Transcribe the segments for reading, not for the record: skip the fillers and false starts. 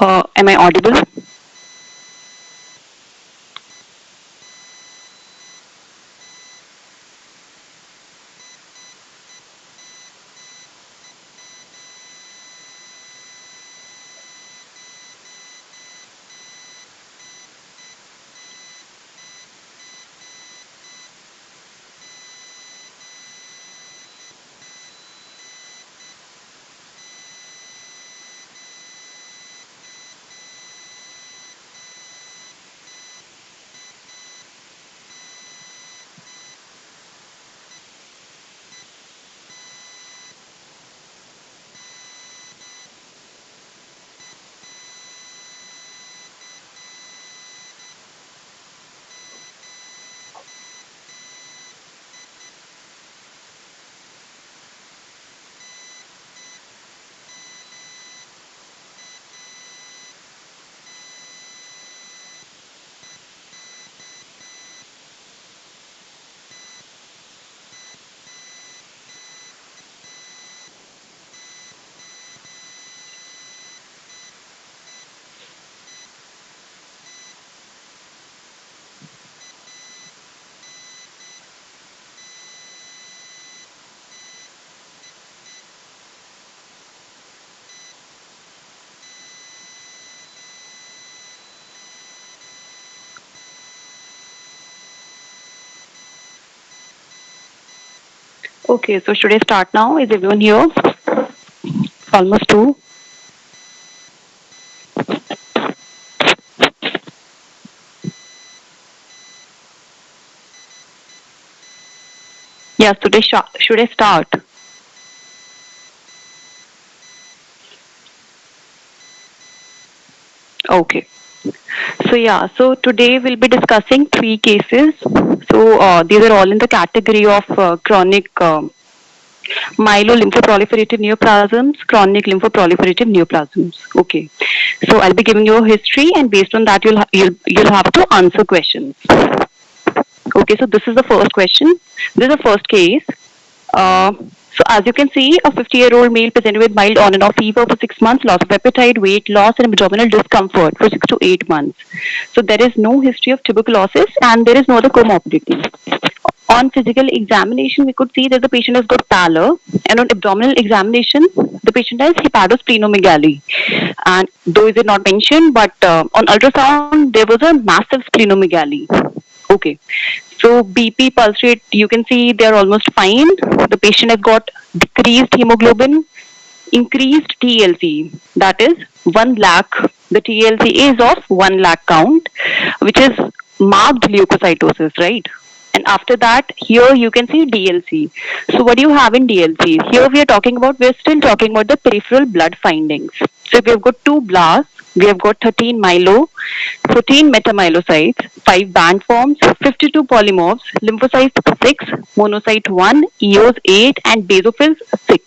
Am I audible? Okay, so should I start now? Is everyone here? Almost two. Yeah, should I start? Okay. So today we'll be discussing three cases. These are all in the category of chronic myelolymphoproliferative neoplasms, chronic lymphoproliferative neoplasms. Okay. So I'll be giving you a history, and based on that, you'll have to answer questions. Okay. So this is the first question. This is the first case. Uh, so as you can see, a 50-year-old male presented with mild on and off fever for 6 months, loss of appetite, weight loss, and abdominal discomfort for 6 to 8 months. So there is no history of tuberculosis and there is no other comorbidity. On physical examination, we could see that the patient has got pallor, and on abdominal examination, the patient has hepatosplenomegaly. And though is it not mentioned, but on ultrasound, there was a massive splenomegaly. Okay. So BP, pulse rate, you can see they are almost fine. The patient has got decreased hemoglobin, increased TLC. That is 1 lakh. The TLC is of 1 lakh count, which is marked leukocytosis, right? And after that, here you can see DLC. So what do you have in DLC? Here we're still talking about the peripheral blood findings. So we have got two blasts, we have got 13 myelo, 14 metamyelocytes, 5 band forms, 52 polymorphs, lymphocytes 6, monocyte 1, EOs 8, and basophils 6.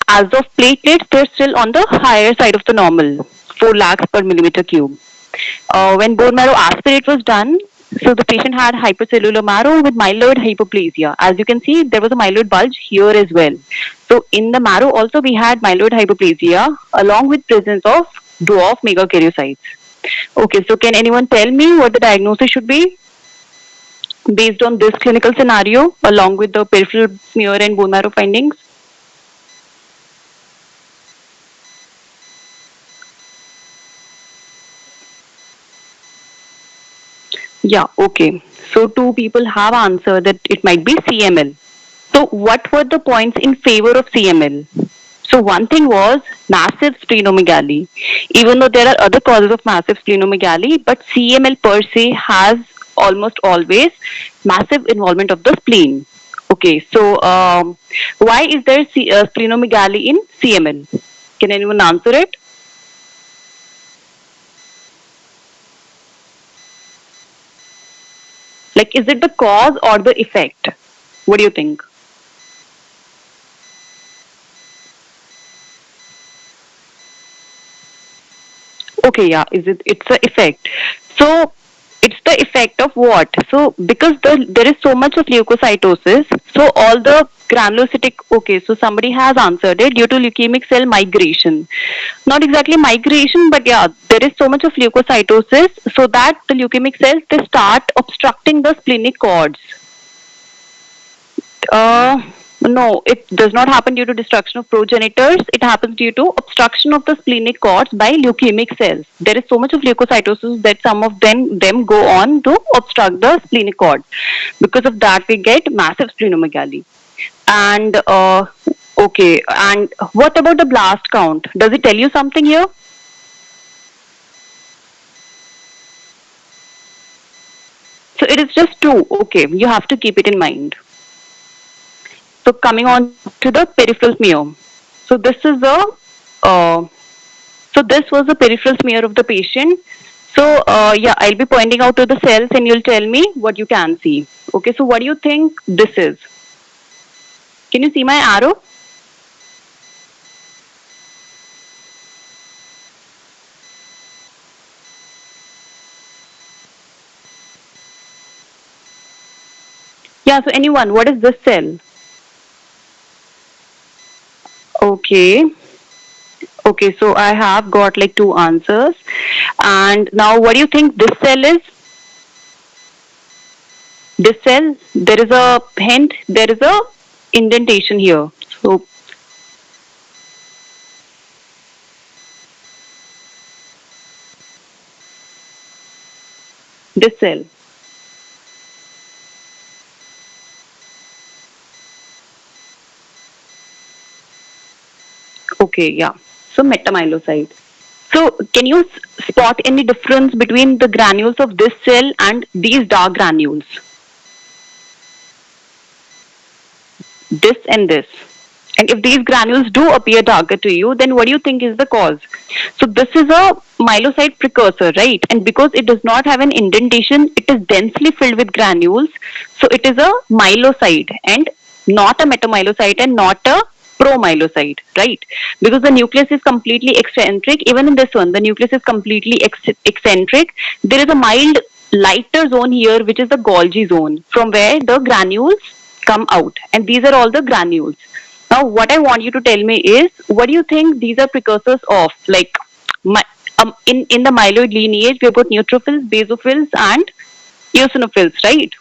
As of platelets, they're still on the higher side of the normal, 4 lakhs per millimeter cube. When bone marrow aspirate was done, so the patient had hypercellular marrow with myeloid hypoplasia. As you can see, there was a myeloid bulge here as well. So in the marrow also we had myeloid hypoplasia along with presence of dwarf megakaryocytes. Okay, so can anyone tell me what the diagnosis should be based on this clinical scenario along with the peripheral smear and bone marrow findings? Yeah, okay. So two people have answered that it might be CML. So what were the points in favor of CML? So one thing was massive splenomegaly. Even though there are other causes of massive splenomegaly, but CML per se has almost always massive involvement of the spleen. Okay, so why is there splenomegaly in CML? Can anyone answer it? Like, is it the cause or the effect? What do you think? Okay, yeah, is it? It's a effect. So It's the effect of what? So because there is so much of leukocytosis, so all the granulocytic, okay, so somebody has answered it, due to leukemic cell migration. Not exactly migration, but yeah, there is so much of leukocytosis, so that the leukemic cells, they start obstructing the splenic cords. Uh, no, it does not happen due to destruction of progenitors. It happens due to obstruction of the splenic cords by leukemic cells. There is so much of leukocytosis that some of them go on to obstruct the splenic cord. Because of that, we get massive splenomegaly. And okay, and what about the blast count? Does it tell you something here? So it is just two. Okay, you have to keep it in mind. So coming on to the peripheral smear. So this is a uh, so this was the peripheral smear of the patient. So yeah, I'll be pointing out to the cells and you'll tell me what you can see. Okay, so what do you think this is? Can you see my arrow? Yeah, so anyone, what is this cell? Okay. Okay, so I have got like two answers. And now what do you think this cell is? This cell, there is a hint, there is a indentation here. So this cell. Okay, yeah. So metamyelocyte. So can you spot any difference between the granules of this cell and these dark granules? This and this. And if these granules do appear darker to you, then what do you think is the cause? So this is a myelocyte precursor, right? And because it does not have an indentation, it is densely filled with granules. So it is a myelocyte and not a metamyelocyte and not a promyelocyte, right? Because the nucleus is completely eccentric. Even in this one, the nucleus is completely eccentric. There is a mild lighter zone here, which is the Golgi zone, from where the granules come out. And these are all the granules. Now, what I want you to tell me is, what do you think these are precursors of? Like, my, in the myeloid lineage, we have got neutrophils, basophils, and eosinophils, right?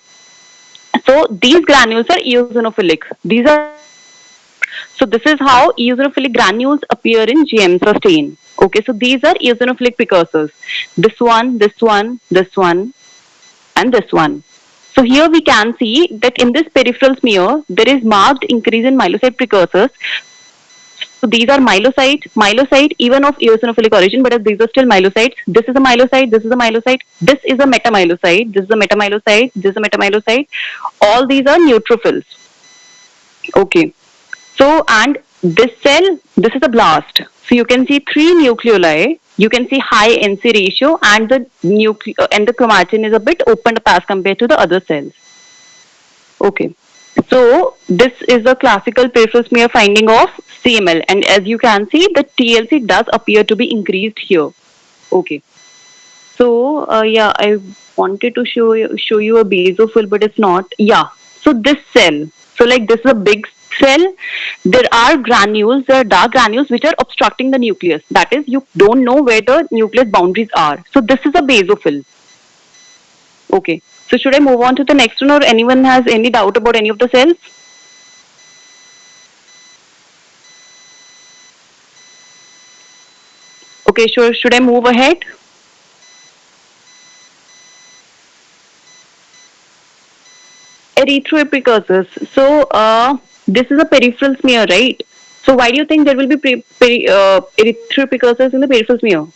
So these granules are eosinophilic. These are so this is how eosinophilic granules appear in GM sustain. Okay, so these are eosinophilic precursors. This one, this one, and this one. So here we can see that in this peripheral smear, there is marked increase in myelocyte precursors. So these are myelocyte even of eosinophilic origin, but these are still myelocytes. This is a myelocyte, this is a myelocyte, this is a metamyelocyte, this is a metamyelocyte, this is a metamyelocyte. All these are neutrophils. Okay. So, and this cell, this is a blast. So you can see three nucleoli. You can see high NC ratio, and the and the chromatin is a bit opened up as compared to the other cells. Okay. So this is a classical peripheral smear finding of CML, and as you can see, the TLC does appear to be increased here. Okay. So yeah, I wanted to show you a basophil, but it's not. Yeah. So this cell. So like this is a big cell. There are granules, there are dark granules which are obstructing the nucleus. That is, you don't know where the nucleus boundaries are. So this is a basophil. Okay. So should I move on to the next one, or anyone has any doubt about any of the cells? Okay, sure. Should I move ahead? Erythroid precursors. So this is a peripheral smear, right? So why do you think there will be erythroid precursors in the peripheral smear?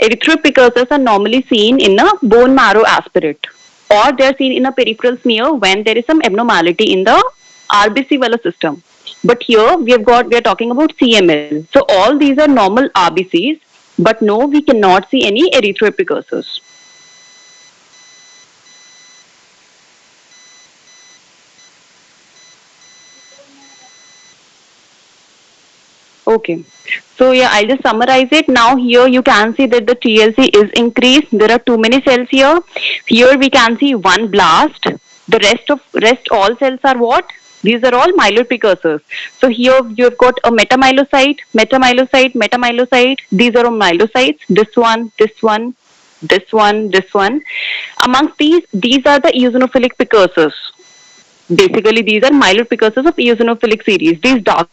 Erythroid precursors are normally seen in a bone marrow aspirate, or they are seen in a peripheral smear when there is some abnormality in the RBC Wella system. But here we are talking about CML. So all these are normal RBCs, but no, we cannot see any erythroid precursors. Okay. So yeah, I'll just summarize it. Now here you can see that the TLC is increased. There are too many cells here. Here we can see one blast. The rest all cells are what? These are all myeloid precursors. So here you've got a metamyelocyte, metamyelocyte, metamyelocyte. These are all myelocytes. This one, this one, this one, this one. Amongst these are the eosinophilic precursors. Basically, these are myeloid precursors of eosinophilic series. These dark,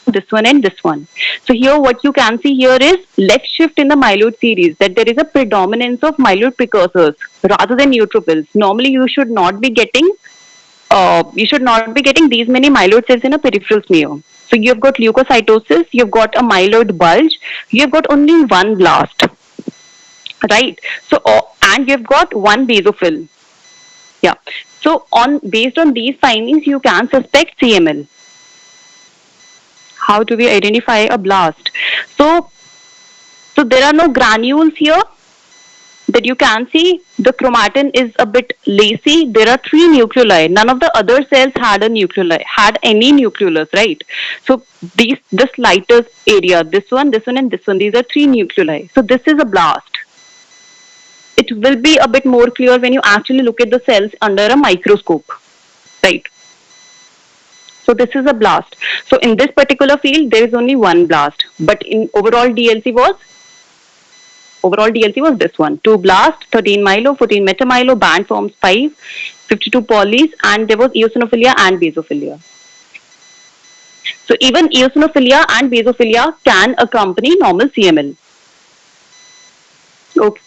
this one and this one. So here what you can see here is left shift in the myeloid series, that there is a predominance of myeloid precursors rather than neutrophils. Normally you should not be getting these many myeloid cells in a peripheral smear. So you've got leukocytosis, you've got a myeloid bulge, you've got only one blast, right? So and you've got one basophil. Yeah. So on based on these findings, you can suspect CML. How do we identify a blast? So there are no granules here that you can see. The chromatin is a bit lacy. There are three nucleoli. None of the other cells had any nucleolus, right? So this lighter area, this one, and this one, these are three nucleoli. So this is a blast. It will be a bit more clear when you actually look at the cells under a microscope, right? So this is a blast. So in this particular field, there is only one blast. But in overall DLC was this one. 2 blast, 13 myelo, 14 metamyelo, band forms 5, 52 polys, and there was eosinophilia and basophilia. So even eosinophilia and basophilia can accompany normal CML. Okay.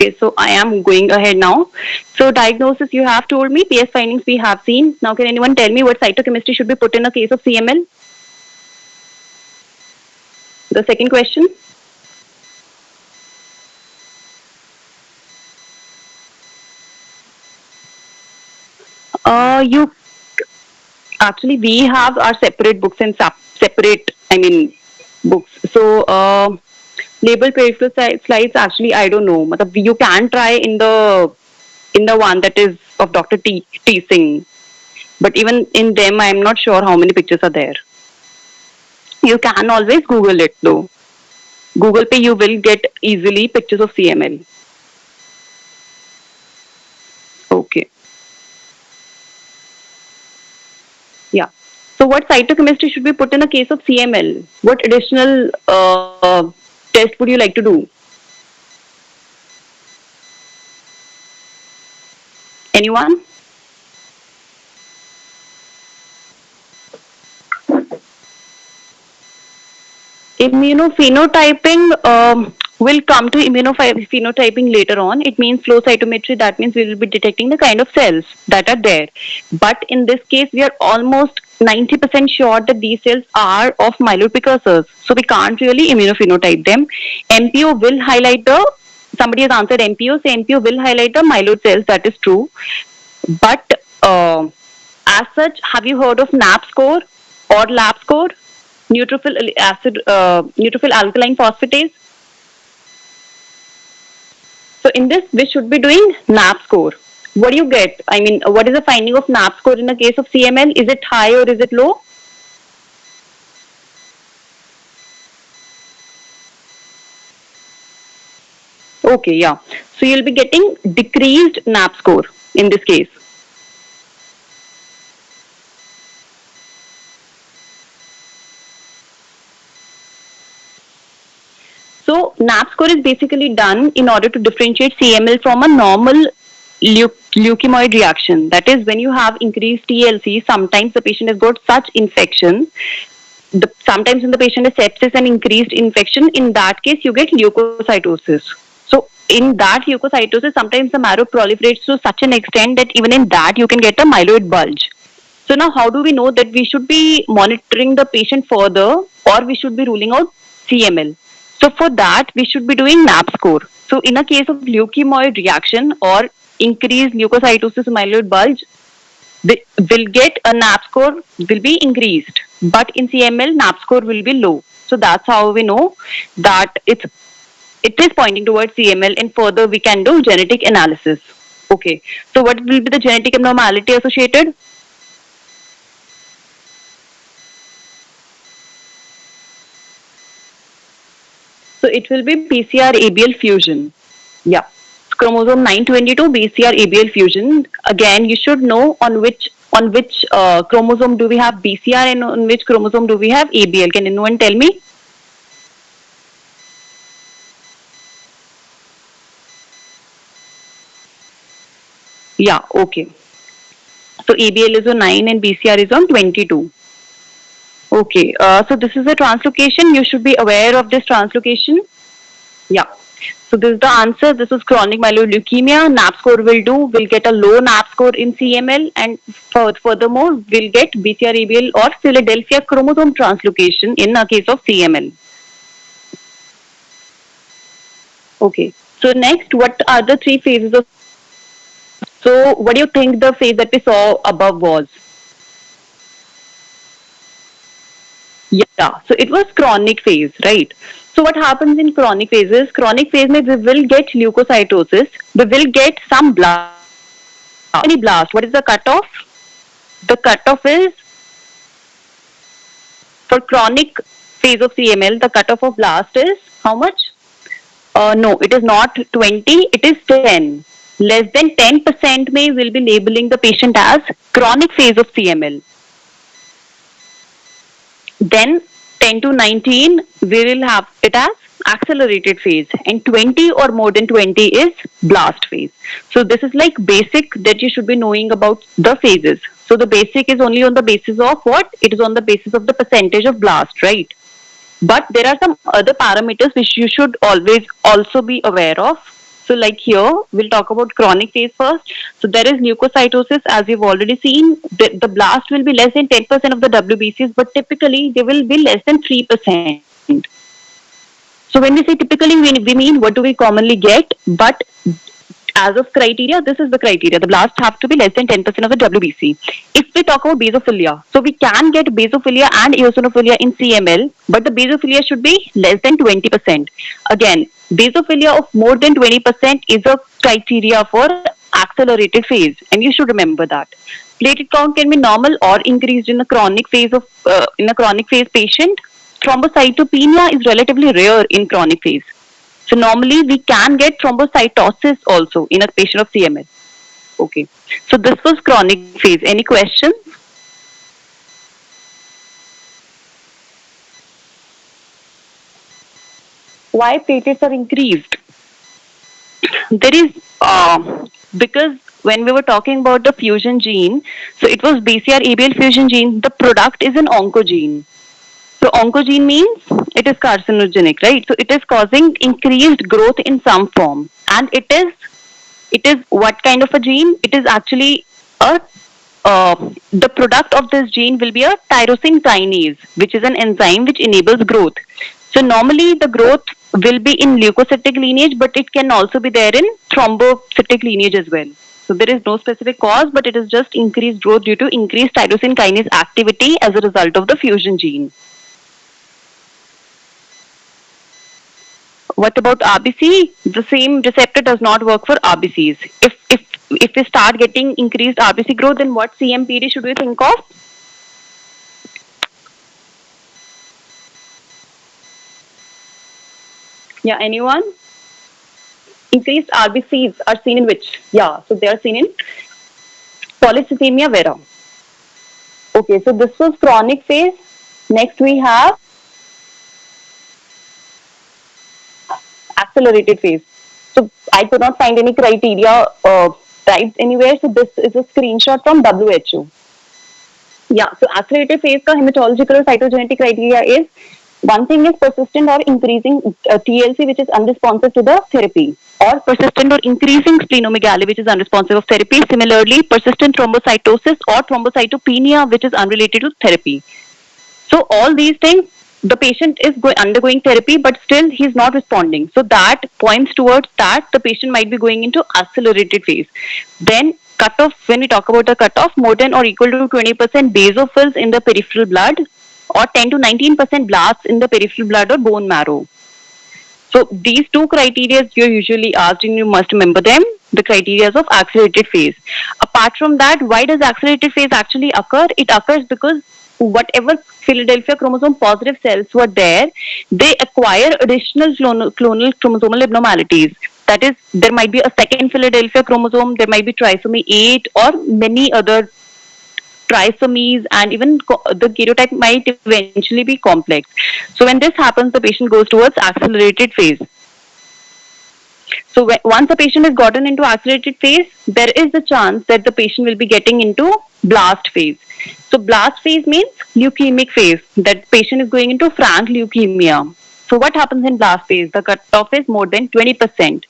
Okay, so I am going ahead now. So diagnosis you have told me, PS findings we have seen. Now can anyone tell me what cytochemistry should be put in a case of CML? The second question. You actually we have our separate books and separate books. So label peripheral slides actually I don't know. You can try in the one that is of Dr. T Singh, but even in them I'm not sure how many pictures are there. You can always Google it though. Google Pay you will get easily pictures of CML. Okay. Yeah. So what cytochemistry should be put in a case of CML? What additional test would you like to do? Anyone? Immunophenotyping will come to immunophenotyping later on. It means flow cytometry. That means we will be detecting the kind of cells that are there. But in this case, we are almost 90% sure that these cells are of myeloid precursors. So we can't really immunophenotype them. MPO will highlight somebody has answered MPO, so MPO will highlight the myeloid cells. That is true. But as such, have you heard of NAP score or LAP score? Neutrophil alkaline phosphatase. So in this, we should be doing NAP score. What do you get? What is the finding of NAP score in the case of CML? Is it high or is it low? Okay, yeah. So you'll be getting decreased NAP score in this case. So NAP score is basically done in order to differentiate CML from a normal leukemoid reaction. That is, when you have increased TLC, sometimes the patient has got such infection. Sometimes when the patient has sepsis and increased infection, in that case you get leukocytosis. So in that leukocytosis, sometimes the marrow proliferates to such an extent that even in that you can get a myeloid bulge. So now how do we know that we should be monitoring the patient further or we should be ruling out CML? So for that, we should be doing NAP score. So in a case of leukemoid reaction or increased leukocytosis myeloid bulge, will get a NAP score will be increased. But in CML, NAP score will be low. So that's how we know that it is pointing towards CML, and further we can do genetic analysis. Okay. So what will be the genetic abnormality associated? So it will be BCR ABL fusion. Yeah. Chromosome 922 BCR ABL fusion. Again, you should know on which chromosome do we have BCR and on which chromosome do we have ABL. Can anyone tell me? Yeah, okay. So ABL is on 9 and BCR is on 22. Okay, so this is a translocation. You should be aware of this translocation. Yeah. So this is the answer. This is chronic myeloid leukemia. NAP score will do. We'll get a low NAP score in CML, and furthermore, we'll get BCR-ABL or Philadelphia chromosome translocation in a case of CML. Okay. So next, what are the three phases of? So what do you think the phase that we saw above was? Yeah, so it was chronic phase, right? So what happens in chronic phases? Chronic phase means we will get leukocytosis, we will get some blast. Any blast? What is the cutoff? The cutoff is for chronic phase of CML. The cutoff of blast is how much? No, it is not 20. It is 10. Less than 10% may will be labeling the patient as chronic phase of CML. Then 10 to 19, we will have it as accelerated phase, and 20 or more than 20 is blast phase. So this is like basic that you should be knowing about the phases. So the basic is only on the basis of what? It is on the basis of the percentage of blast, right? But there are some other parameters which you should always also be aware of. So like here, we'll talk about chronic phase first. So there is leukocytosis, as you've already seen. The blast will be less than 10% of the WBCs, but typically they will be less than 3%. So when we say typically, we mean what do we commonly get? But as of criteria, this is the criteria. The blast have to be less than 10% of the WBC. If we talk about basophilia, so we can get basophilia and eosinophilia in CML, but the basophilia should be less than 20%. Again, basophilia of more than 20% is a criteria for accelerated phase, and you should remember that. Platelet count can be normal or increased in a chronic phase patient. Thrombocytopenia is relatively rare in chronic phase. So normally we can get thrombocytosis also in a patient of CML. Okay. So this was chronic phase. Any questions? Why platelets are increased? There is because when we were talking about the fusion gene, so it was BCR-ABL fusion gene. The product is an oncogene. So oncogene means it is carcinogenic, right? So it is causing increased growth in some form, and it is what kind of a gene? It is actually a the product of this gene will be a tyrosine kinase, which is an enzyme which enables growth. So normally the growth will be in leukocytic lineage, but it can also be there in thrombocytic lineage as well. So there is no specific cause, but it is just increased growth due to increased tyrosine kinase activity as a result of the fusion gene. What about RBC? The same receptor does not work for RBCs. If we start getting increased RBC growth, then what CMPD should we think of? Yeah, anyone? Increased RBCs are seen in which? Yeah, so they are seen in polycythemia vera. Okay, so this was chronic phase. Next we have accelerated phase. So I could not find any criteria typed anywhere. So this is a screenshot from WHO. Yeah, so accelerated phase ka hematological or cytogenetic criteria is one thing is persistent or increasing TLC, which is unresponsive to the therapy, or persistent or increasing splenomegaly, which is unresponsive of therapy. Similarly, persistent thrombocytosis or thrombocytopenia, which is unrelated to therapy. So all these things, the patient is undergoing therapy, but still he is not responding. So that points towards that the patient might be going into accelerated phase. Then cutoff, when we talk about the cutoff, more than or equal to 20% basophils in the peripheral blood, or 10 to 19% blasts in the peripheral blood or bone marrow. So these two criteria you're usually asked, and you must remember them, the criteria of accelerated phase. Apart from that, why does accelerated phase actually occur? It occurs because whatever Philadelphia chromosome positive cells were there, they acquire additional clonal chromosomal abnormalities. That is, there might be a second Philadelphia chromosome, there might be trisomy 8 or many other trisomies, and even the karyotype might eventually be complex. So when this happens, the patient goes towards accelerated phase. So once the patient has gotten into accelerated phase, there is a chance that the patient will be getting into blast phase. So blast phase means leukemic phase. That patient is going into frank leukemia. So what happens in blast phase? The cutoff is more than 20%.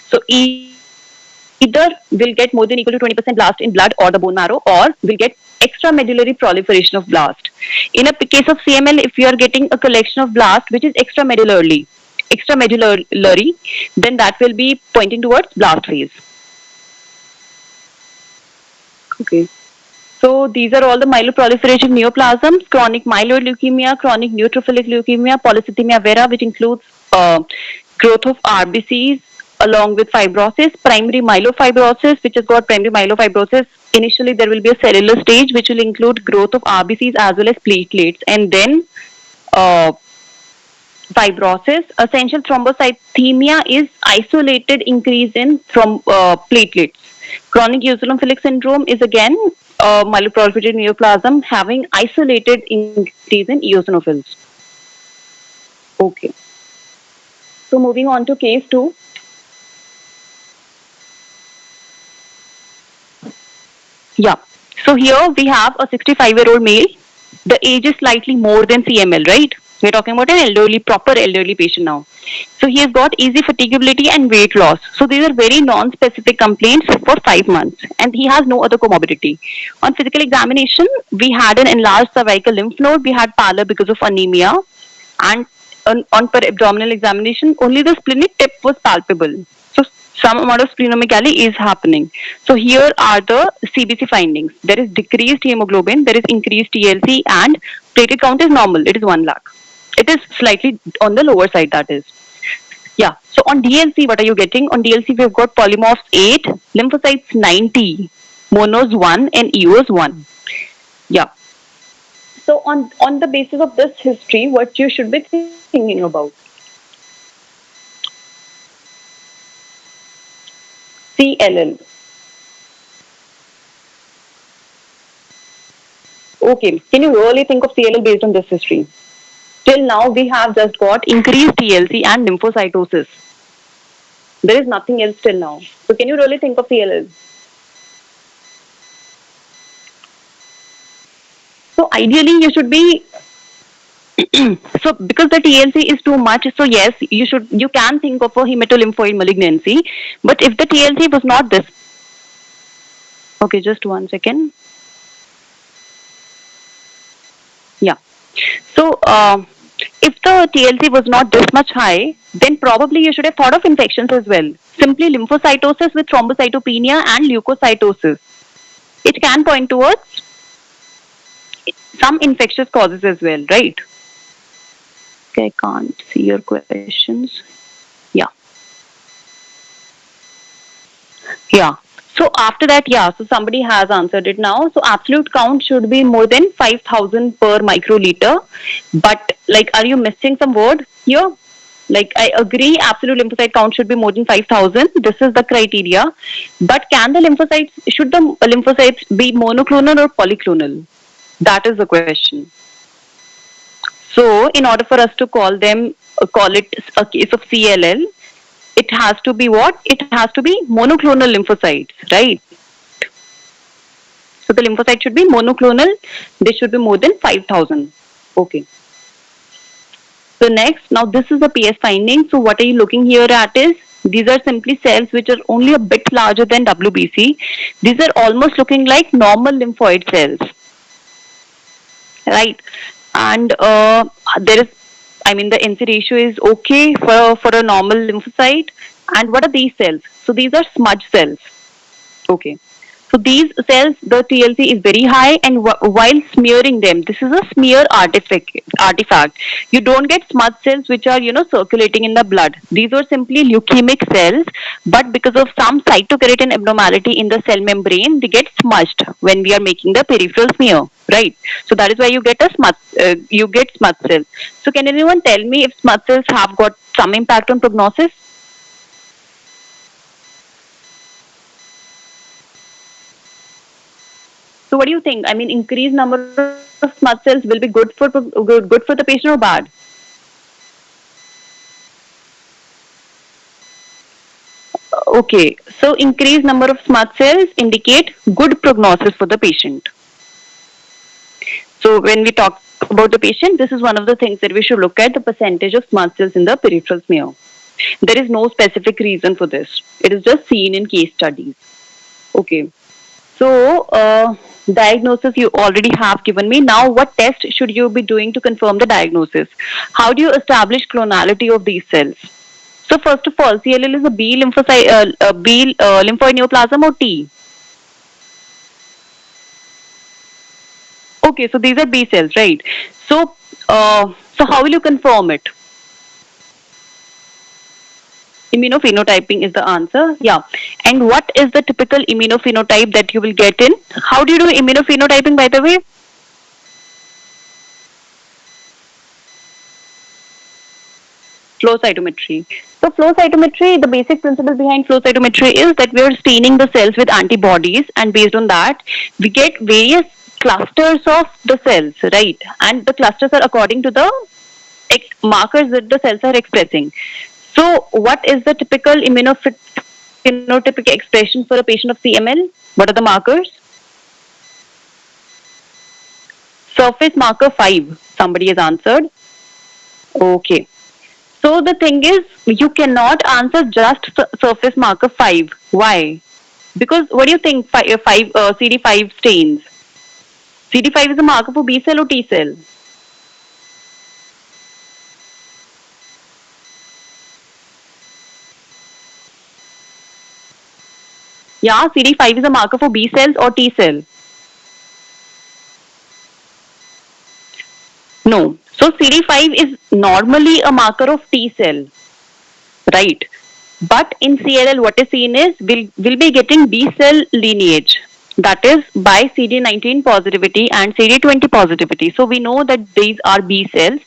So either will get more than equal to 20% blast in blood or the bone marrow, or will get extramedullary proliferation of blast. In a case of CML, if you are getting a collection of blast which is extramedullary, then that will be pointing towards blast phase. Okay. So these are all the myeloproliferative neoplasms: chronic myeloid leukemia, chronic neutrophilic leukemia, polycythemia vera, which includes growth of RBCs along with fibrosis, primary myelofibrosis, which has got primary myelofibrosis. Initially, there will be a cellular stage, which will include growth of RBCs as well as platelets, and then fibrosis. Essential thrombocythemia is isolated increase in platelets. Chronic eosinophilic syndrome is again myeloproliferative neoplasm having isolated increase in eosinophils. Okay. So moving on to case 2. Yeah. So here we have a 65-year-old male. The age is slightly more than CML, right? We're talking about an proper elderly patient now. So he has got easy fatigability and weight loss. So these are very non-specific complaints for 5 months, and he has no other comorbidity. On physical examination, we had an enlarged cervical lymph node, we had pallor because of anemia, and on per abdominal examination, only the splenic tip was palpable. So some amount of splenomegaly is happening. So here are the CBC findings. There is decreased hemoglobin, there is increased TLC, and platelet count is normal. It is 1 lakh. It is slightly on the lower side, that is. Yeah. So on DLC, what are you getting? On DLC, we've got polymorphs 8, lymphocytes 90, monos 1, and EOs 1. Yeah. So on the basis of this history, what you should be thinking about? CLL. Okay. Can you really think of CLL based on this history? Till now, we have just got increased TLC and lymphocytosis. There is nothing else till now. So can you really think of CLL? So ideally, you should be so because the TLC is too much, so yes, you can think of a hematolymphoid malignancy. But if the TLC was not this, okay, just 1 second. Yeah. So if the TLC was not this much high, then probably you should have thought of infections as well. Simply lymphocytosis with thrombocytopenia and leukocytosis. It can point towards some infectious causes as well, right? Okay, I can't see your questions. Yeah. Yeah. So after that, yeah, so somebody has answered it now. So absolute count should be more than 5,000 per microliter. But like, are you missing some word here? Like, I agree, absolute lymphocyte count should be more than 5,000. This is the criteria. But should the lymphocytes be monoclonal or polyclonal? That is the question. So in order for us to call it a case of CLL, it has to be what? It has to be monoclonal lymphocytes, right? So the lymphocyte should be monoclonal. They should be more than 5,000. Okay. So next, now this is the PS finding. So what are you looking here at is, these are simply cells which are only a bit larger than WBC. These are almost looking like normal lymphoid cells, right? And the NC ratio is okay for a normal lymphocyte. And what are these cells? So these are smudge cells. Okay. So these cells, the TLC is very high, and while smearing them, this is a smear artifact. You don't get smudge cells which are, circulating in the blood. These are simply leukemic cells, but because of some cytokeratin abnormality in the cell membrane, they get smudged when we are making the peripheral smear, right? So that is why you get smudge cells. So can anyone tell me if smudge cells have got some impact on prognosis? So what do you think? I mean, increased number of smudge cells will be good for the patient or bad? Okay, so increased number of smudge cells indicate good prognosis for the patient. So when we talk about the patient, this is one of the things that we should look at, the percentage of smudge cells in the peripheral smear. There is no specific reason for this. It is just seen in case studies. Okay. So, diagnosis you already have given me. Now, what test should you be doing to confirm the diagnosis? How do you establish clonality of these cells? So, first of all, CLL is a lymphoid neoplasm or T? Okay, so these are B cells, right? So how will you confirm it? Immunophenotyping is the answer. Yeah. And what is the typical immunophenotype that you will get in? How do you do immunophenotyping, by the way? Flow cytometry. So flow cytometry, the basic principle behind flow cytometry is that we are staining the cells with antibodies, and based on that, we get various clusters of the cells, right? And the clusters are according to the markers that the cells are expressing. So, what is the typical immunophenotypic expression for a patient of CML? What are the markers? Surface marker 5. Somebody has answered. Okay. So, the thing is, you cannot answer just surface marker 5. Why? Because what do you think CD5 stains? CD5 is a marker for B cell or T cell? Yeah, CD5 is a marker for B cells or T cell? No. So CD5 is normally a marker of T cell, right? But in CLL, what is seen is we'll be getting B cell lineage. That is by CD19 positivity and CD20 positivity. So we know that these are B cells.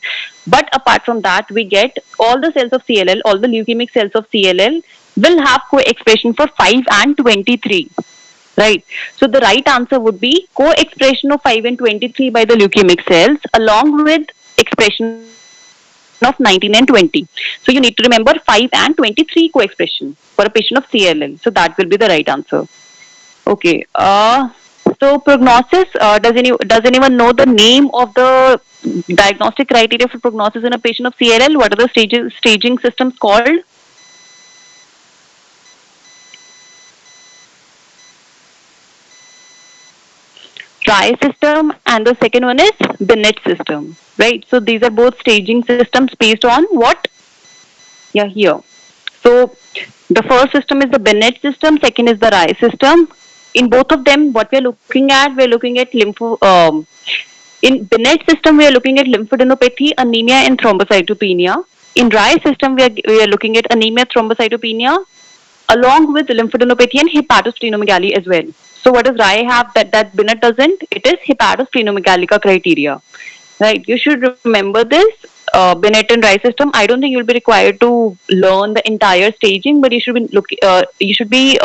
But apart from that, we get all the cells of CLL, all the leukemic cells of CLL will have co-expression for 5 and 23. Right. So the right answer would be co-expression of 5 and 23 by the leukemic cells along with expression of 19 and 20. So you need to remember 5 and 23 co-expression for a patient of CLL. So that will be the right answer. Okay. So prognosis, does anyone know the name of the diagnostic criteria for prognosis in a patient of CLL? What are the staging systems called? Rye system, and the second one is Binet system, right? So these are both staging systems based on what? Yeah, here. So the first system is the Binet system, second is the Rye system. In both of them, what we're looking at in Binet system, we are looking at lymphadenopathy, anemia, and thrombocytopenia. In Rye system, we are looking at anemia, thrombocytopenia, along with lymphadenopathy and hepatosplenomegaly as well. So what does Rye have that Binet doesn't? It is hepatosplenomegaly criteria, right? You should remember this. Binet and Rye system. I don't think you'll be required to learn the entire staging, but you should be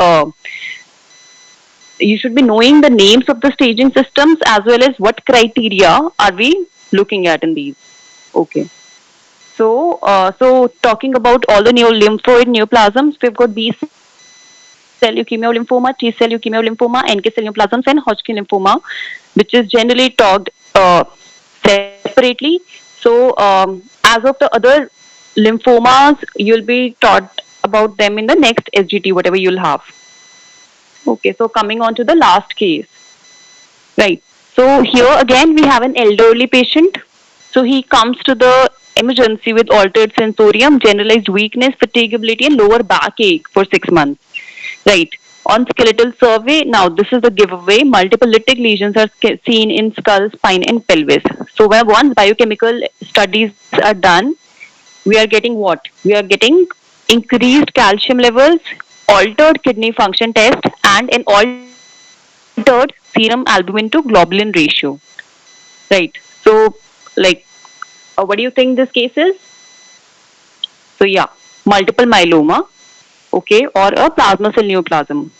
knowing the names of the staging systems as well as what criteria are we looking at in these. Okay. So talking about all the lymphoid neoplasms, we've got B cell leukemia lymphoma, T cell leukemia lymphoma, NK cell neoplasms, and Hodgkin lymphoma, which is generally talked separately. So, as of the other lymphomas, you'll be taught about them in the next SGT, whatever you'll have. Okay, so coming on to the last case. Right. So, here again, we have an elderly patient. So, he comes to the emergency with altered sensorium, generalized weakness, fatigability, and lower backache for 6 months. Right. On skeletal survey, now this is the giveaway. Multiple lytic lesions are seen in skull, spine, and pelvis. So when once biochemical studies are done, we are getting what? We are getting increased calcium levels, altered kidney function test, and an altered serum albumin to globulin ratio. Right. So, like, what do you think this case is? So, yeah, multiple myeloma, okay, or a plasma cell neoplasm,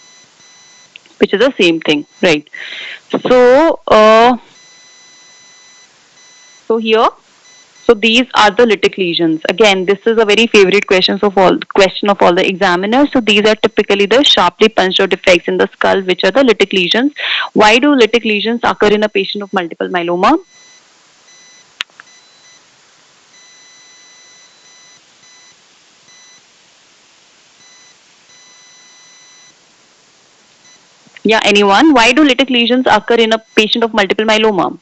which is the same thing, right? So, so here, so these are the lytic lesions. Again, this is a very favorite question of all the examiners. So these are typically the sharply punched out defects in the skull, which are the lytic lesions. Why do lytic lesions occur in a patient of multiple myeloma? Yeah, anyone? Why do lytic lesions occur in a patient of multiple myeloma?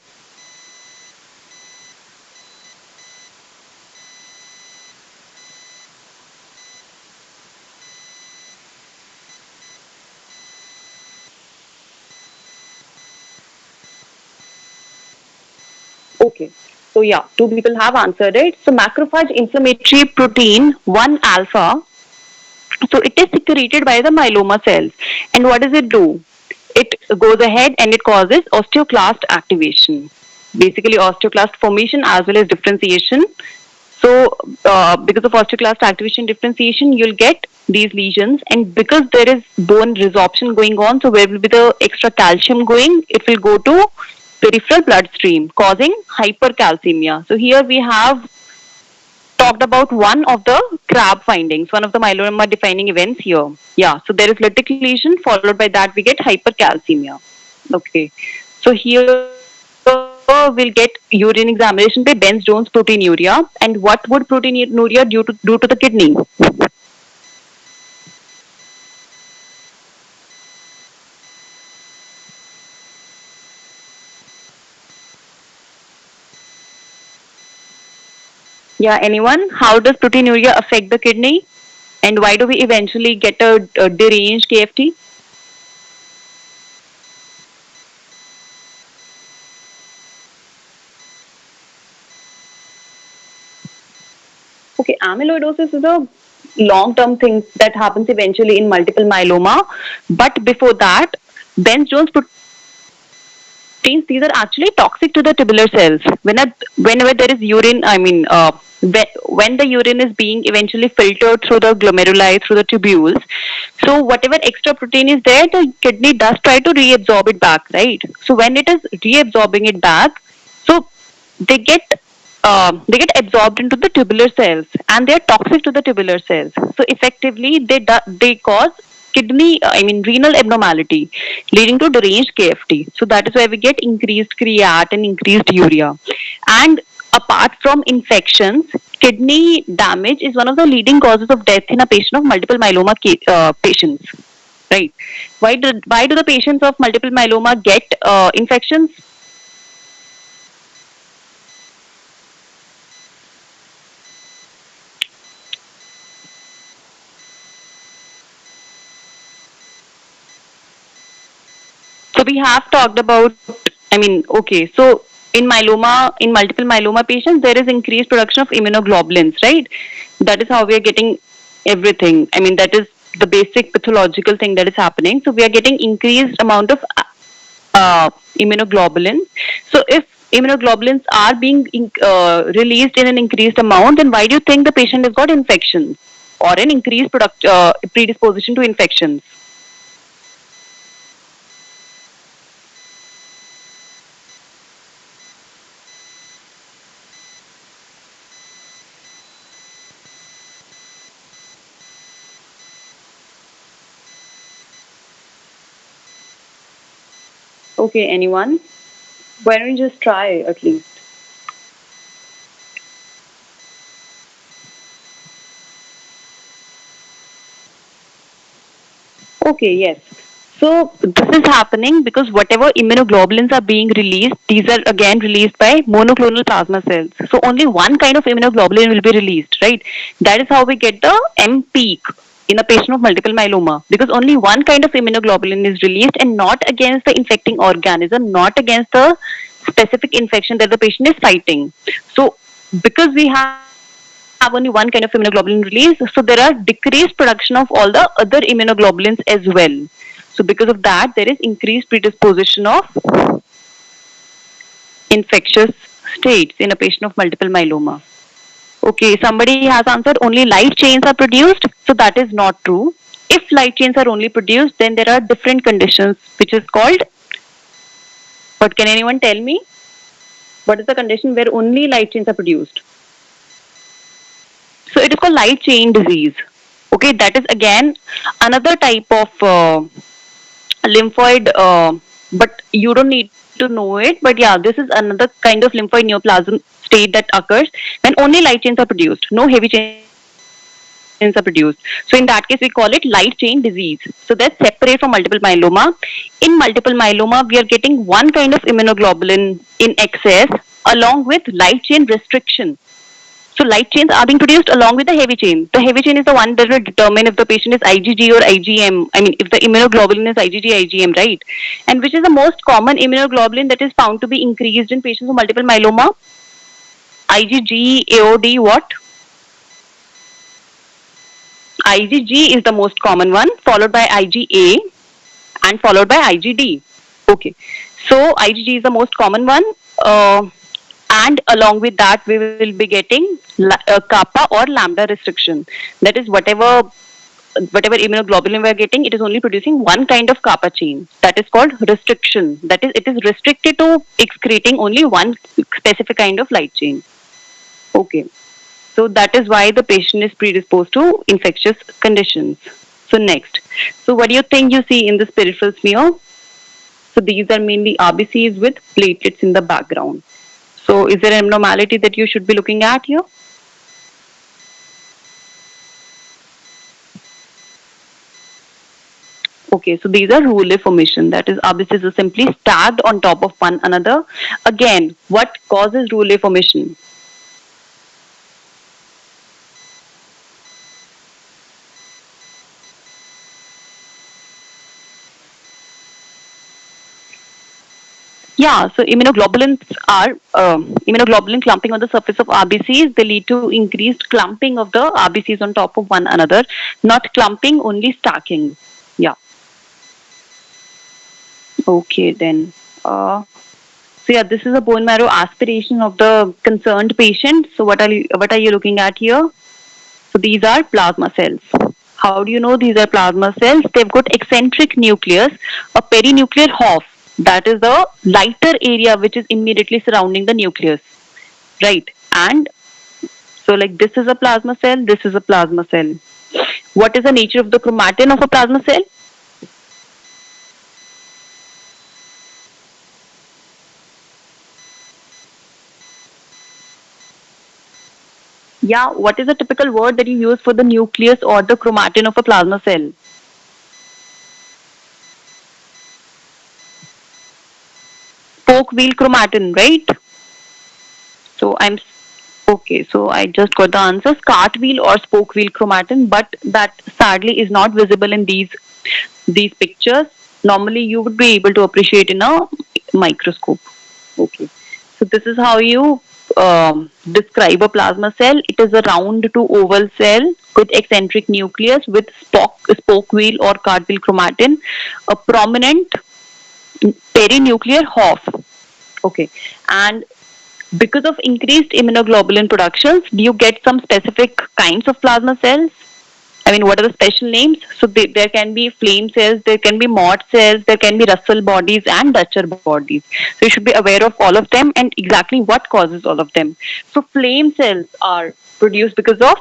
Okay. So yeah, two people have answered it. So macrophage inflammatory protein 1 alpha. So it is secreted by the myeloma cells. And what does it do? It goes ahead and it causes osteoclast activation. Basically osteoclast formation as well as differentiation. So because of osteoclast activation differentiation, you'll get these lesions, and because there is bone resorption going on, so where will be the extra calcium going? It will go to peripheral bloodstream, causing hypercalcemia. So here we have talked about one of the crab findings, one of the myeloma defining events here. Yeah, so there is lytic lesion, followed by that we get hypercalcemia. Okay, so here we'll get urine examination by Benz-Jones proteinuria, and what would proteinuria do to the kidney? Yeah, anyone? How does proteinuria affect the kidney? And why do we eventually get a deranged KFT? Okay, amyloidosis is a long-term thing that happens eventually in multiple myeloma. But before that, Benz-Jones proteins, these are actually toxic to the tubular cells. Whenever there is urine, when the urine is being eventually filtered through the glomeruli, through the tubules, so whatever extra protein is there, the kidney does try to reabsorb it back, right? So when it is reabsorbing it back, so they get they get absorbed into the tubular cells, and they are toxic to the tubular cells. So effectively, they cause renal abnormality, leading to deranged KFT. So that is why we get increased creat and increased urea. And apart from infections, kidney damage is one of the leading causes of death in a patient of multiple myeloma patients. Right? Why do the patients of multiple myeloma get infections? So we have talked about, okay, so in multiple myeloma patients, there is increased production of immunoglobulins, right? That is how we are getting everything. I mean, that is the basic pathological thing that is happening. So we are getting increased amount of immunoglobulin. So if immunoglobulins are being released in an increased amount, then why do you think the patient has got infections or an increased predisposition to infections? Okay, anyone? Why don't you just try at least? Okay, yes. So this is happening because whatever immunoglobulins are being released, these are again released by monoclonal plasma cells. So only one kind of immunoglobulin will be released, right? That is how we get the M peak. in a patient of multiple myeloma, because only one kind of immunoglobulin is released and not against the infecting organism, not against the specific infection that the patient is fighting. So, because we have only one kind of immunoglobulin release, so there are decreased production of all the other immunoglobulins as well. So, because of that, there is increased predisposition of infectious states in a patient of multiple myeloma. Okay, somebody has answered only light chains are produced. So that is not true. If light chains are only produced, then there are different conditions, which is called, what can anyone tell me? What is the condition where only light chains are produced? So it is called light chain disease. Okay, that is again another type of lymphoid, but you don't need to know it. But yeah, this is another kind of lymphoid neoplasm state that occurs when only light chains are produced, no heavy chains are produced. So in that case, we call it light chain disease. So that's separate from multiple myeloma. In multiple myeloma, we are getting one kind of immunoglobulin in excess along with light chain restriction. So light chains are being produced along with the heavy chain. The heavy chain is the one that will determine if the patient is IgG or IgM. I mean, if the immunoglobulin is IgG, IgM, right? And which is the most common immunoglobulin that is found to be increased in patients with multiple myeloma? IgG, AOD, what? IgG is the most common one, followed by IgA and followed by IgD. Okay, so IgG is the most common one. And along with that, we will be getting kappa or lambda restriction. That is whatever immunoglobulin we are getting, it is only producing one kind of kappa chain. That is called restriction. That is, it is restricted to excreting only one specific kind of light chain. Okay. So that is why the patient is predisposed to infectious conditions. So next. So what do you think you see in this peripheral smear? So these are mainly RBCs with platelets in the background. So is there an abnormality that you should be looking at here? Okay, so these are Rouleau formation. That is, RBCs are simply stacked on top of one another. Again, what causes Rouleau formation? Yeah, so immunoglobulin clumping on the surface of RBCs. They lead to increased clumping of the RBCs on top of one another, not clumping, only stacking. Yeah. Okay, then. So yeah, this is a bone marrow aspiration of the concerned patient. So what are you looking at here? So these are plasma cells. How do you know these are plasma cells? They've got eccentric nucleus, a perinuclear half. That is the lighter area which is immediately surrounding the nucleus, right? And so like this is a plasma cell, this is a plasma cell. What is the nature of the chromatin of a plasma cell? Yeah, what is the typical word that you use for the nucleus or the chromatin of a plasma cell? Spoke wheel chromatin, right? So I'm okay. So I just got the answers: cartwheel or spoke wheel chromatin, but that sadly is not visible in these pictures. Normally, you would be able to appreciate in a microscope. Okay. So this is how you describe a plasma cell. It is a round to oval cell with eccentric nucleus with spoke wheel or cartwheel chromatin, a prominent perinuclear half. Okay. And because of increased immunoglobulin productions, do you get some specific kinds of plasma cells? I mean, what are the special names? So there can be flame cells, there can be Mott cells, there can be Russell bodies and Dutcher bodies. So you should be aware of all of them and exactly what causes all of them. So flame cells are produced because of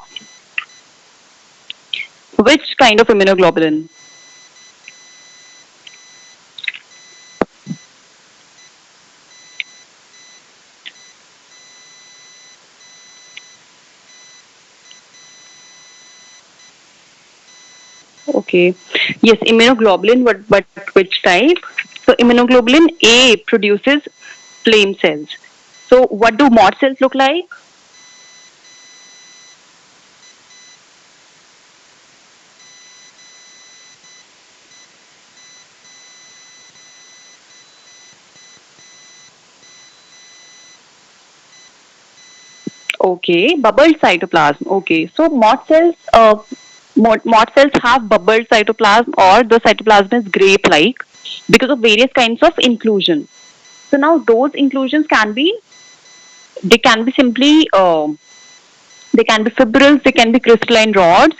which kind of immunoglobulin? Okay. Yes, immunoglobulin, but which type? So immunoglobulin A produces flame cells. So what do Mott cells look like? Okay, bubbled cytoplasm. Okay, so mott cells have bubbled cytoplasm, or the cytoplasm is grape-like because of various kinds of inclusion. So now those inclusions can be, they can be simply, they can be fibrils, they can be crystalline rods,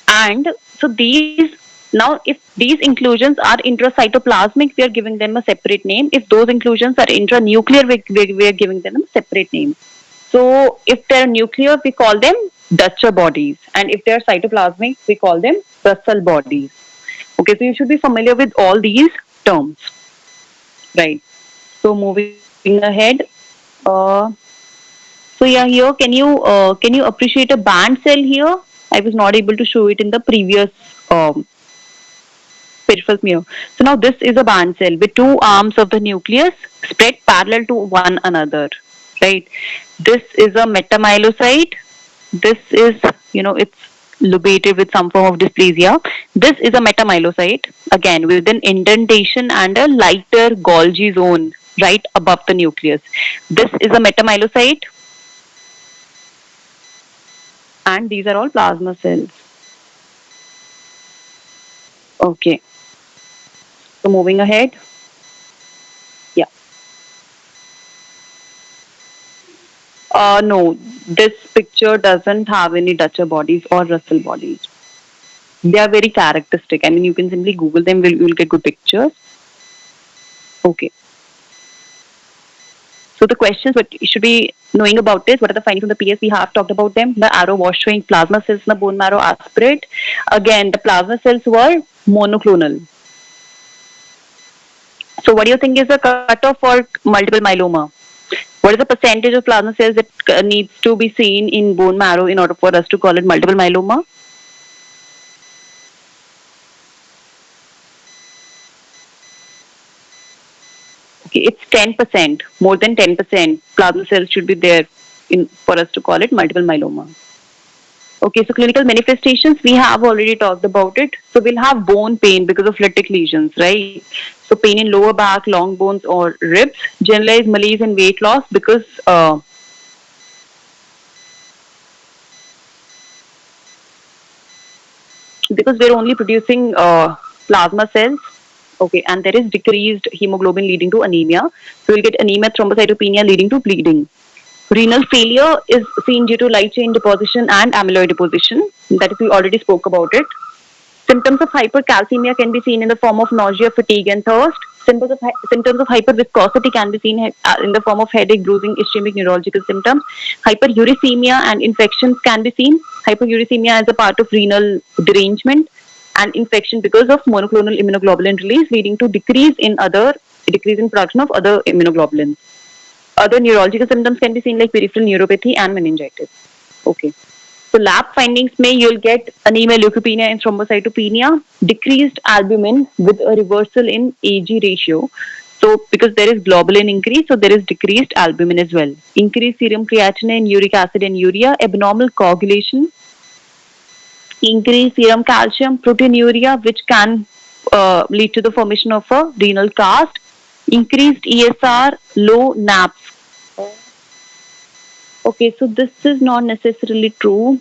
and so these, now if these inclusions are intracytoplasmic, we are giving them a separate name. If those inclusions are intranuclear, we are giving them a separate name. So if they're nuclear, we call them Dutcher bodies, and if they're cytoplasmic, we call them Russell bodies. Okay, so you should be familiar with all these terms, right? So moving ahead, uh, so yeah, here can you appreciate a band cell here? I was not able to show it in the previous peripheral smear. So now this is a band cell with two arms of the nucleus spread parallel to one another, right? This is a metamyelocyte. This is, it's lobated with some form of dysplasia. This is a metamyelocyte, again with an indentation and a lighter Golgi zone right above the nucleus. This is a metamyelocyte, and these are all plasma cells. Okay, so moving ahead. Yeah. No, this picture doesn't have any Dutcher bodies or Russell bodies. They are very characteristic. I mean, you can simply Google them, you'll get good pictures. Okay. So the questions what you should be knowing about this, what are the findings from the PS? We have talked about them. The arrow was showing plasma cells in the bone marrow aspirate. Again, the plasma cells were monoclonal. So what do you think is the cutoff for multiple myeloma? What is the percentage of plasma cells that needs to be seen in bone marrow in order for us to call it multiple myeloma? Okay, it's 10%. More than 10% plasma cells should be there in for us to call it multiple myeloma. Okay, so clinical manifestations, we have already talked about it. So we'll have bone pain because of lytic lesions, right? So pain in lower back, long bones, or ribs. Generalized malaise and weight loss because we're only producing plasma cells. Okay, and there is decreased hemoglobin leading to anemia. So we'll get anemia, thrombocytopenia leading to bleeding. Renal failure is seen due to light chain deposition and amyloid deposition. That is, we already spoke about it. Symptoms of hypercalcemia can be seen in the form of nausea, fatigue, and thirst. Symptoms of hyperviscosity can be seen in the form of headache, bruising, ischemic neurological symptoms. Hyperuricemia and infections can be seen. Hyperuricemia is a part of renal derangement and infection because of monoclonal immunoglobulin release, leading to decrease in production of other immunoglobulins. Other neurological symptoms can be seen like peripheral neuropathy and meningitis. Okay. So lab findings may you'll get anemia, leukopenia, and thrombocytopenia, decreased albumin with a reversal in Ag ratio. So because there is globulin increase, so there is decreased albumin as well. Increased serum creatinine, uric acid, and urea, abnormal coagulation, increased serum calcium, proteinuria, which can lead to the formation of a renal cast, increased ESR, low NAPS. Okay, so this is not necessarily true.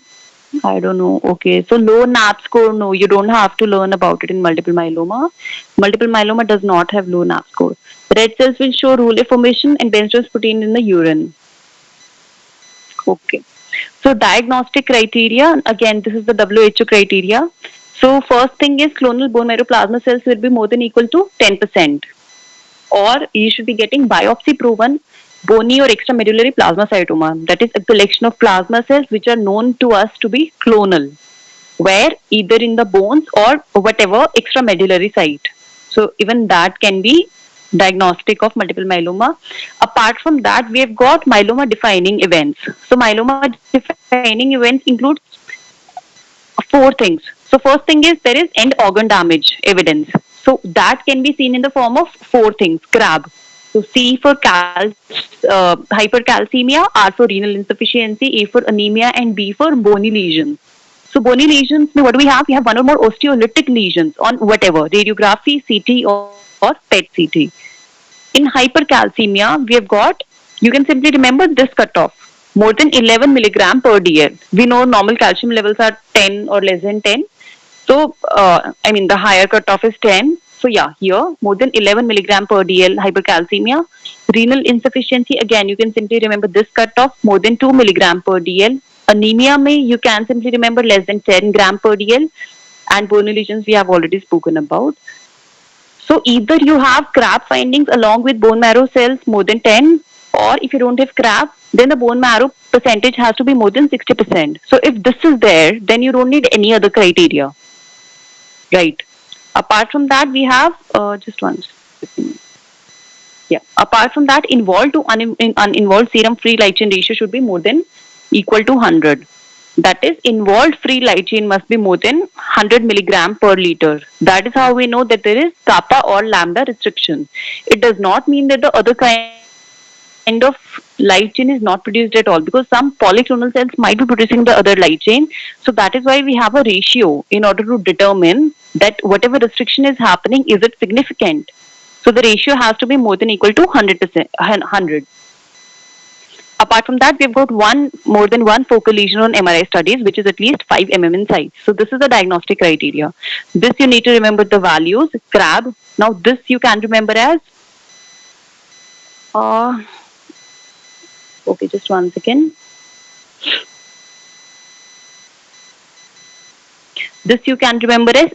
I don't know. Okay, so low NAP score, no, you don't have to learn about it in multiple myeloma. Multiple myeloma does not have low NAP score. Red cells will show Roulet formation and Bennet's protein in the urine. Okay. So diagnostic criteria, again, this is the WHO criteria. So first thing is clonal bone marrow plasma cells will be more than equal to 10%. Or you should be getting biopsy proven bony or extramedullary plasmacytoma. That is a collection of plasma cells which are known to us to be clonal, where either in the bones or whatever extramedullary site. So even that can be diagnostic of multiple myeloma. Apart from that, we have got myeloma defining events. So myeloma defining events include four things. So first thing is there is end organ damage evidence. So that can be seen in the form of four things. CRAB. So C for hypercalcemia, R for renal insufficiency, A for anemia, and B for bony lesions. So bony lesions, what do we have? We have one or more osteolytic lesions on whatever, radiography, CT, or PET CT. In hypercalcemia, we have got, you can simply remember this cutoff. more than 11 milligram per dl. We know normal calcium levels are 10 or less than 10. So, I mean, the higher cutoff is 10. So, yeah, here, more than 11 milligram per dl hypercalcemia. Renal insufficiency, again, you can simply remember this cutoff, more than 2 milligram per dl. Anemia, you can simply remember less than 10 gram per dl. And bone lesions, we have already spoken about. So, either you have CRAB findings along with bone marrow cells more than 10, or if you don't have CRAB, then the bone marrow percentage has to be more than 60%. So, if this is there, then you don't need any other criteria. Right. Apart from that, we have just one second. Yeah. Apart from that, involved to uninvolved serum free light chain ratio should be more than equal to 100. That is, involved free light chain must be more than 100 milligram per liter. That is how we know that there is kappa or lambda restriction. It does not mean that the other kind of light chain is not produced at all, because some polyclonal cells might be producing the other light chain. So that is why we have a ratio in order to determine that whatever restriction is happening, is it significant? So the ratio has to be more than equal to 100%. 100. Apart from that, we've got more than one focal lesion on MRI studies, which is at least 5 mm in size. So this is the diagnostic criteria. This you need to remember the values, CRAB. Now this you can remember as okay, just one second. This you can remember as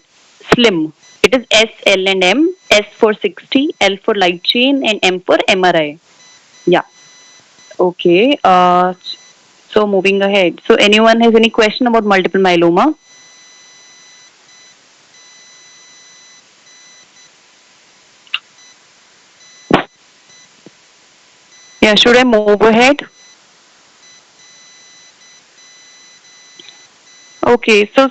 SLIM. It is S, L, and M. S for 60, L for light chain, and M for MRI. Yeah. Okay. So moving ahead. So anyone has any question about multiple myeloma? Yeah. Should I move ahead? Okay. So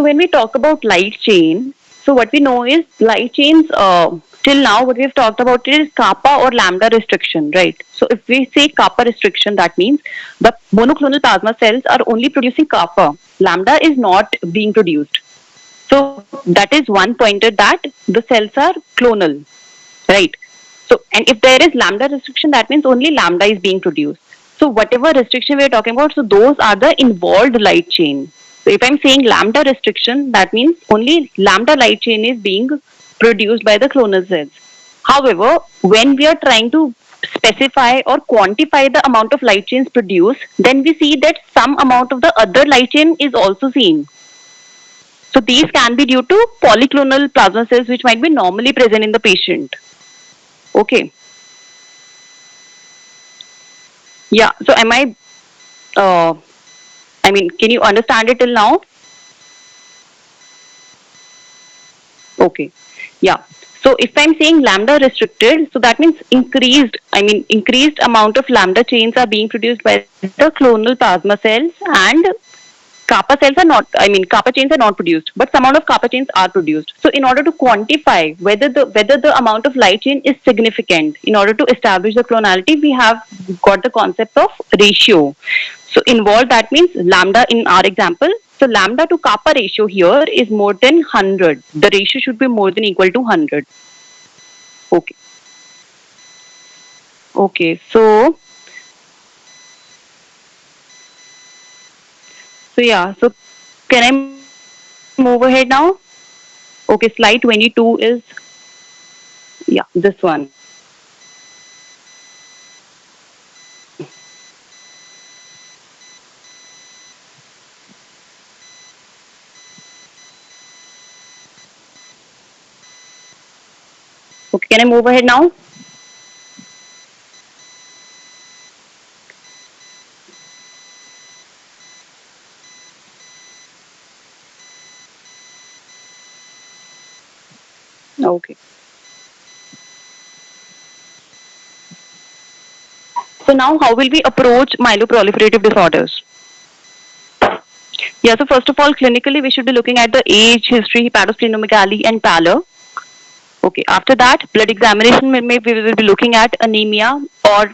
when we talk about light chain, so what we know is light chains, till now what we've talked about is kappa or lambda restriction, right? So if we say kappa restriction, that means the monoclonal plasma cells are only producing kappa. Lambda is not being produced. So that is one pointer that the cells are clonal, right? So, and if there is lambda restriction, that means only lambda is being produced. So whatever restriction we are talking about, so those are the involved light chain. So if I'm saying lambda restriction, that means only lambda light chain is being produced by the clonal cells. However, when we are trying to specify or quantify the amount of light chains produced, then we see that some amount of the other light chain is also seen. So these can be due to polyclonal plasma cells which might be normally present in the patient. Okay. Yeah. So am I mean, can you understand it till now? Okay. Yeah. So if I'm saying lambda restricted, so that means increased amount of lambda chains are being produced by the clonal plasma cells, and kappa cells are not, kappa chains are not produced, but some amount of kappa chains are produced. So in order to quantify whether the amount of light chain is significant, in order to establish the clonality, we have got the concept of ratio. So involved, that means lambda in our example. So lambda to kappa ratio here is more than 100. The ratio should be more than equal to 100. Okay. Okay. So yeah. So can I move ahead now? Okay. Slide 22 is, yeah, this one. Okay, can I move ahead now? Okay. So now how will we approach myeloproliferative disorders? Yeah, so first of all, clinically, we should be looking at the age, history, hepatosplenomegaly, and pallor. Okay, after that, blood examination, we will be looking at anemia, or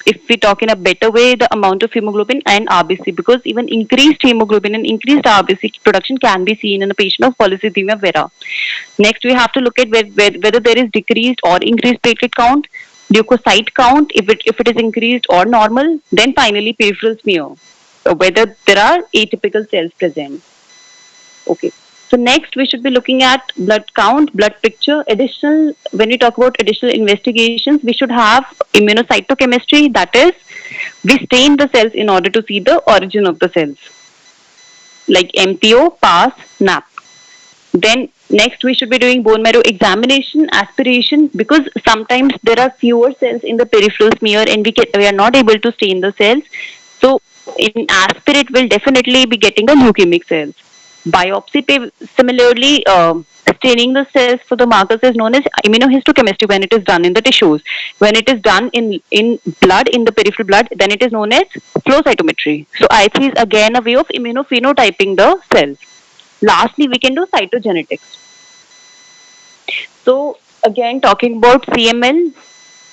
if we talk in a better way, the amount of hemoglobin and RBC, because even increased hemoglobin and increased RBC production can be seen in a patient of polycythemia vera. Next, we have to look at whether there is decreased or increased platelet count. leukocyte count, if it is increased or normal, then finally peripheral smear, whether there are atypical cells present. Okay. So next we should be looking at blood count, blood picture. Additional, when we talk about additional investigations, we should have immunocytochemistry. That is, we stain the cells in order to see the origin of the cells, like MPO, PAS, NAP. Then next we should be doing bone marrow examination, aspiration, because sometimes there are fewer cells in the peripheral smear and we are not able to stain the cells. So in aspirate we'll definitely be getting the leukemic cells. Biopsy, similarly, staining the cells for the markers is known as immunohistochemistry when it is done in the tissues. When it is done in blood, in the peripheral blood, then it is known as flow cytometry. So I3 is again a way of immunophenotyping the cells. Lastly, we can do cytogenetics. So again, talking about CML,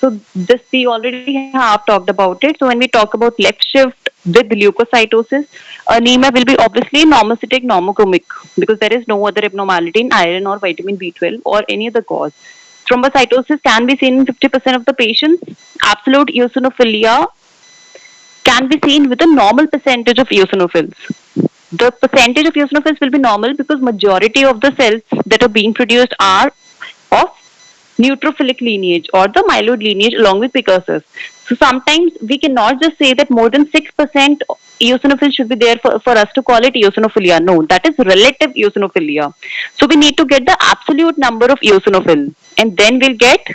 so this we already have talked about it. So when we talk about left shift with leukocytosis, anemia will be obviously normocytic normochromic because there is no other abnormality in iron or vitamin B12 or any other cause. Thrombocytosis can be seen in 50% of the patients. Absolute eosinophilia can be seen with a normal percentage of eosinophils. The percentage of eosinophils will be normal because majority of the cells that are being produced are of neutrophilic lineage or the myeloid lineage along with precursors. So sometimes we cannot just say that more than 6% eosinophils should be there for us to call it eosinophilia. No, that is relative eosinophilia. So we need to get the absolute number of eosinophil and then we'll get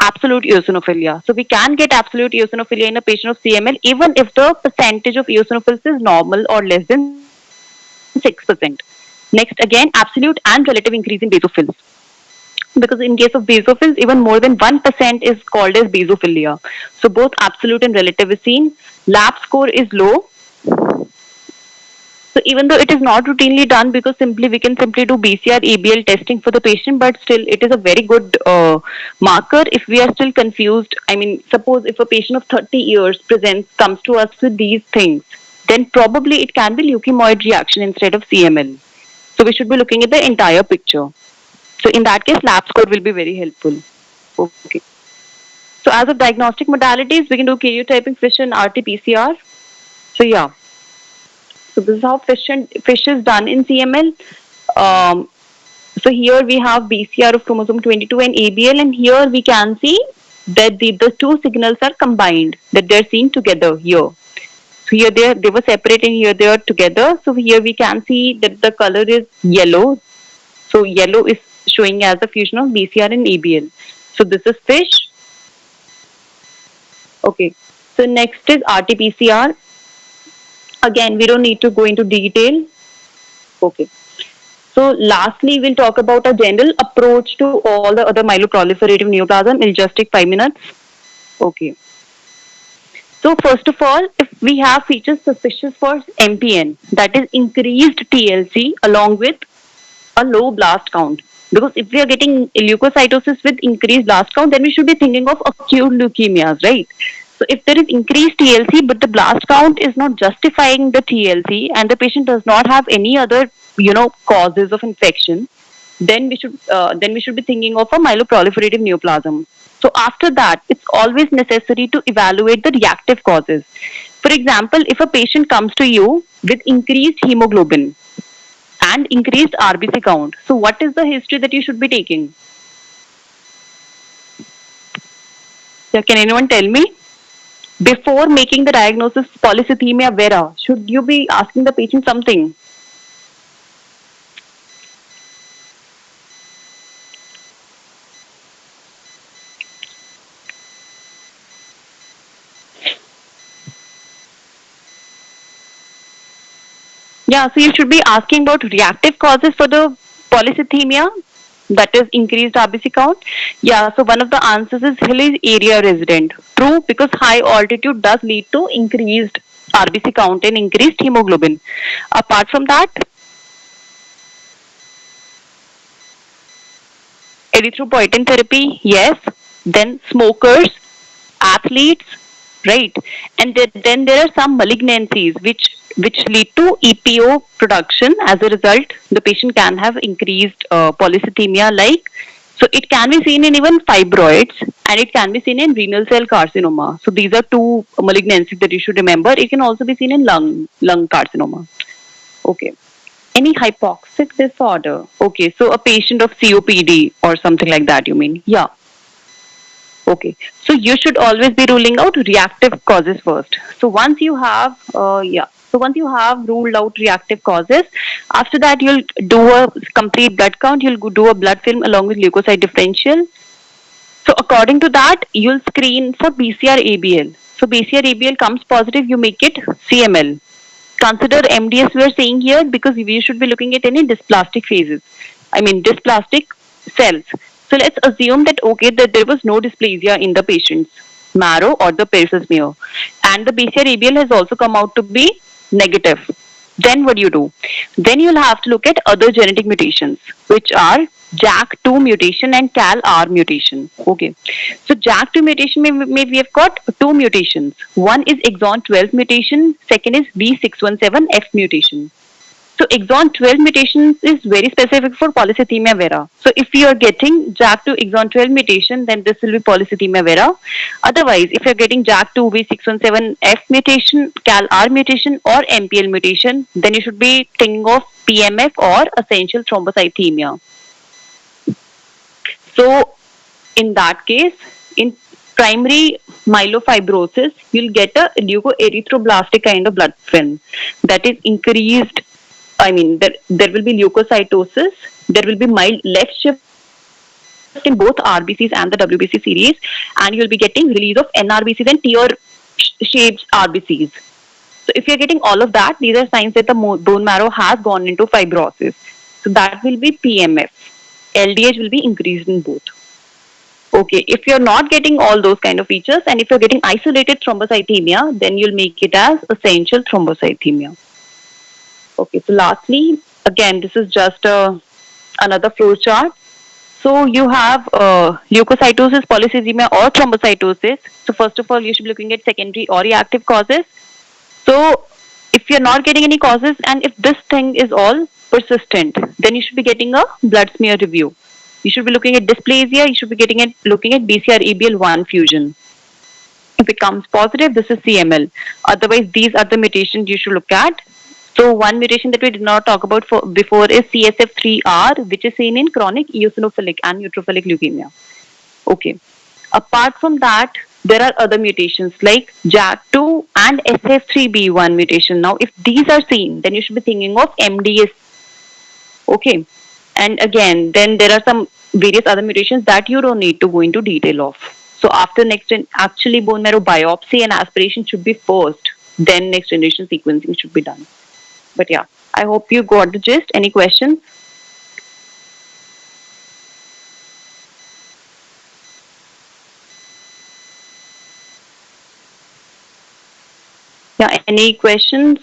absolute eosinophilia. So we can get absolute eosinophilia in a patient of CML even if the percentage of eosinophils is normal or less than 6%. Next, again, absolute and relative increase in basophils. Because in case of basophils, even more than 1% is called as basophilia. So both absolute and relative is seen. Lab score is low. So even though it is not routinely done because we can simply do BCR ABL testing for the patient, but still it is a very good marker if we are still confused. I mean, suppose if a patient of 30 years comes to us with these things, then probably it can be leukemoid reaction instead of CML. So we should be looking at the entire picture. So in that case, lab score will be very helpful. Okay. So as of diagnostic modalities, we can do karyotyping, FISH, and RT-PCR. So yeah. So this is how FISH is done in CML. So here we have BCR of chromosome 22 and ABL, and here we can see that the two signals are combined, that they're seen together here. So here they were separate and here they are together. So here we can see that the color is yellow. So yellow is showing as a fusion of BCR and ABL. So this is FISH. Okay. So next is RT-PCR. Again, we don't need to go into detail. Okay. So lastly, we'll talk about a general approach to all the other myeloproliferative neoplasm. It'll just take 5 minutes. Okay. So first of all, if we have features suspicious for MPN, that is increased TLC along with a low blast count. Because if we are getting leukocytosis with increased blast count, then we should be thinking of acute leukemias, right? So if there is increased TLC, but the blast count is not justifying the TLC and the patient does not have any other, causes of infection, then we should be thinking of a myeloproliferative neoplasm. So after that, it's always necessary to evaluate the reactive causes. For example, if a patient comes to you with increased hemoglobin and increased RBC count, so what is the history that you should be taking? Yeah, can anyone tell me? Before making the diagnosis polycythemia vera, should you be asking the patient something? Yeah, so you should be asking about reactive causes for the polycythemia, that is increased RBC count. Yeah, so one of the answers is hilly area resident. True, because high altitude does lead to increased RBC count and increased hemoglobin. Apart from that, erythropoietin therapy, yes. Then smokers, athletes, right? And then there are some malignancies which lead to EPO production. As a result, the patient can have increased polycythemia like So it can be seen in even fibroids and it can be seen in renal cell carcinoma. So these are two malignancies that you should remember. It can also be seen in lung carcinoma. Okay. Any hypoxic disorder? Okay, so a patient of COPD or something like that, you mean? Yeah. Okay. So you should always be ruling out reactive causes first. So once you have, yeah. So once you have ruled out reactive causes, after that you'll do a complete blood count. You'll do a blood film along with leukocyte differential. So according to that, you'll screen for BCR-ABL. So BCR-ABL comes positive, you make it CML. Consider MDS we are saying here because we should be looking at any dysplastic phases. I mean dysplastic cells. So let's assume that okay that there was no dysplasia in the patient's marrow or the peripheral smear, and the BCR-ABL has also come out to be negative. Then what do you do? Then you'll have to look at other genetic mutations, which are JAK2 mutation and CALR mutation. Okay. So JAK2 mutation, we have got two mutations. One is exon 12 mutation, second is B617F mutation. So exon 12 mutations is very specific for polycythemia vera. So if you are getting JAK2 exon 12 mutation, then this will be polycythemia vera. Otherwise, if you're getting JAK2 V617F mutation, CALR mutation or MPL mutation, then you should be thinking of PMF or essential thrombocythemia. So in that case, in primary myelofibrosis, you'll get a leukoerythroblastic kind of blood film that is increased. I mean, there will be leukocytosis, there will be mild left shift in both RBCs and the WBC series, and you'll be getting release of NRBCs and tear shaped RBCs. So if you're getting all of that, these are signs that the bone marrow has gone into fibrosis. So that will be PMF. LDH will be increased in both. Okay, if you're not getting all those kind of features and if you're getting isolated thrombocythemia, then you'll make it as essential thrombocythemia. Okay, so lastly, again, this is just another flow chart. So you have leukocytosis, polycythemia, or thrombocytosis. So first of all, you should be looking at secondary or reactive causes. So if you're not getting any causes and if this thing is all persistent, then you should be getting a blood smear review. You should be looking at dysplasia. You should be looking at BCR-ABL1 fusion. If it comes positive, this is CML. Otherwise, these are the mutations you should look at. So one mutation that we did not talk about before is CSF3R, which is seen in chronic eosinophilic and neutrophilic leukemia. Okay. Apart from that, there are other mutations like JAK2 and SF3B1 mutation. Now, if these are seen, then you should be thinking of MDS. Okay. And again, then there are some various other mutations that you don't need to go into detail of. So after next, actually bone marrow biopsy and aspiration should be first. Then next generation sequencing should be done. But yeah, I hope you got the gist. Any questions? Yeah, any questions?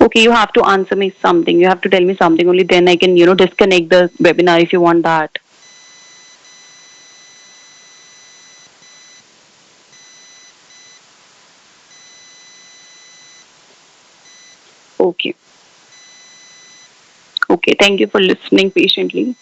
Okay, you have to answer me something. You have to tell me something. Only then I can, disconnect the webinar if you want that. Okay. Okay, thank you for listening patiently.